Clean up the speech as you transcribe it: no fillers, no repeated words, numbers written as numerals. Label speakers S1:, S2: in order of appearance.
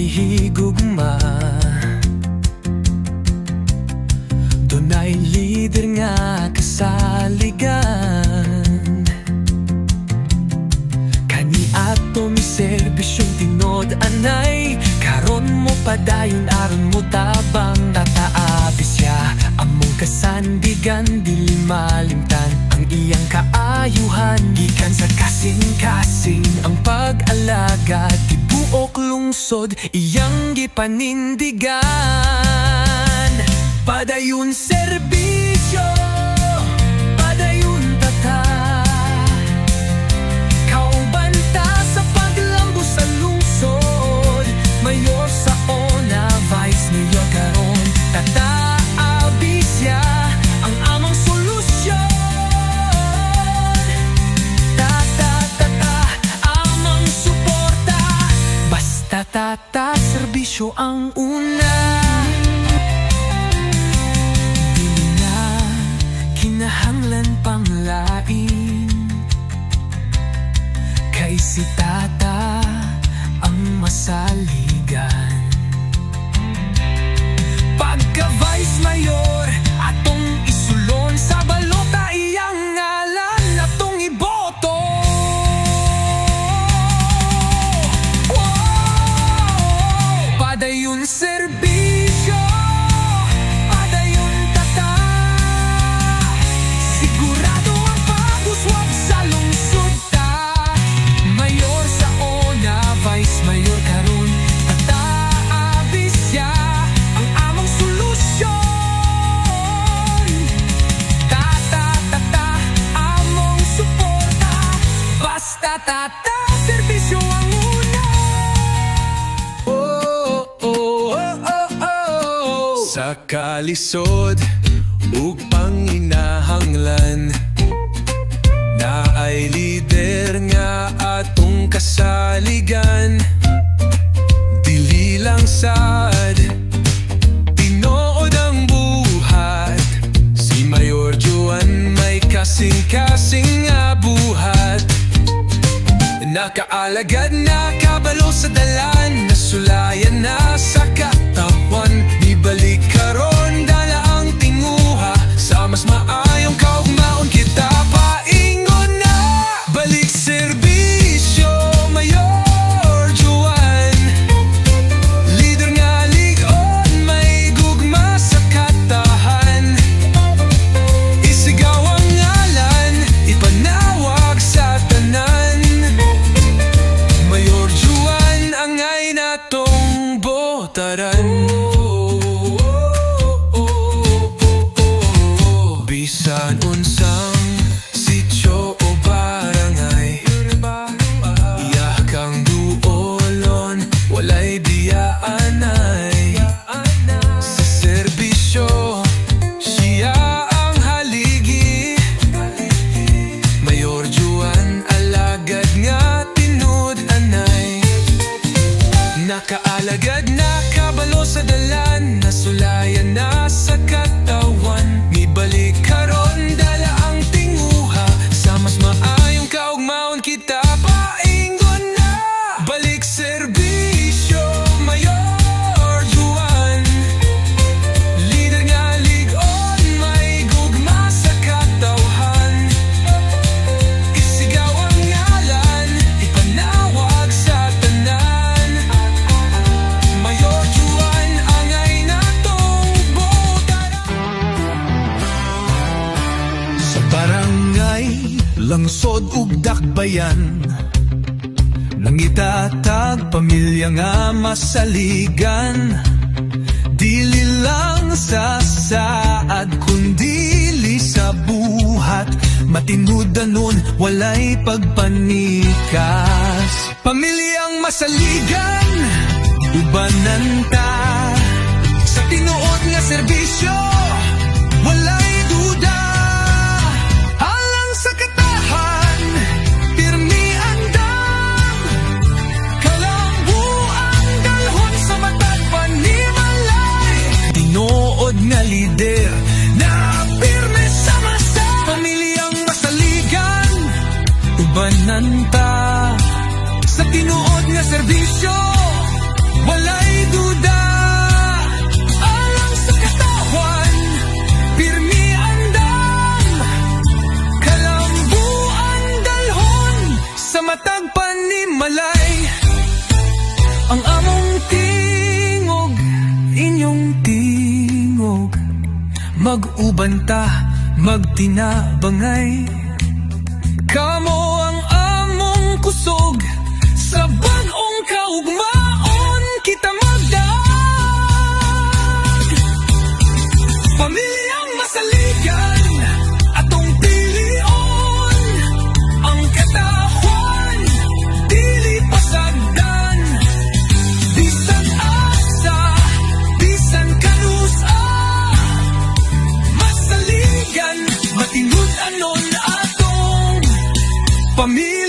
S1: higugma. Dunay lider nga kasaligan. Kani ato mi serbisyong tinod anay, karon mo padayon aron mo tabang. Tataabi siya among kasandigan, dili malimtan ang iyang kaayuhan. Gikan sa kasing-kasing ang pag-alaga, tibuok lungsod iyang gipanindigan. Padayon serbisyo, padayon tata, kaubanta sa paglambo sa lungsod. Mayor sa ona, Vice Mayor karon, tataabi siya ang among solusyon. Tata, amang suporta, basta tata, serbisyo ang una. Dili na kinahanglan pang lain, kay si tata ang masaligan. Pagka Vice Mayor, atong isulon sa balota iyang ngalan, atong iboto. Wow! Padayon serbisyo, padayon tata, sigurado ang pag-uswag sa lungsod ta. Mayor sa ona, Vice Mayor karon, tataabi siya ang among solusyon. Tata, among suporta, basta tata, serbisyo ang una. Sa kalisod ug panginahanglan, naay lider nga atong kasaligan. Dili lang sad tinuod ang buhat, si Mayor Juan may kasing-kasing nga buhat. Nakaalagad na kabalo sa dalan, nasulayan na sa katawan. Ibalik karon dala ang tinguha, sa mas maayong kaugmaon kita paingon na. Balik serbisyo, Mayor Juan, lider nga ligon, may gugma sa katahan. Isigaw ang ngalan, ipanawag sa tanan. Mayor Juan, angay natong botaran. Bisan unsang sityo o barangay, iya kang duolon, walay diyaanay. Sa serbisyo, siya ang haligi. Mayor Juan, alagad nga tinud anay. Nakaalagad na kabalo sa dalan, nasulayan na sa katawan. Mibalik karon dala ang tinguha, sa mas maayong kaugmaon kita paingon na. Balik serbisyo, Mayor Juan, lider nga ligon, may gugma sa katawhan. Isigaw ang ngalan, ipanawag sa tanan. Mayor Juan, angay natong botaran. Sa barangay, langsod ug dakbayan, nangitatag pamilya nga masaligan. Dili lang sa saad, kundili sa buhat, matinudanon, walay pagpanikas. Pamilyang masaligan, ubanan ta, sa tinuod nga serbisyo, walay duda. Alang sa katahan, pirmi andam, kalambu ang dalhon sa matag panimalay. Tinuod nga lider, na pirmi sa masa. Pamilyang masaligan, ubanan ta, sa tinuod nga serbisyo, walay duda. Alang sa katawan, pirmi andam, kalambuan dalhon sa matag panimalay. Ang among tingog, inyong tingog, mag-uban ta, magtinabangay. Kamo ang among kusog, sa bag-ong kaugmaon kita magdag. Pamilyang masaligan, atong pilion, ang katahwan, dili pasagdan. Bisan asa, bisan kanusa, masaligan, matingud anon atong pamilya.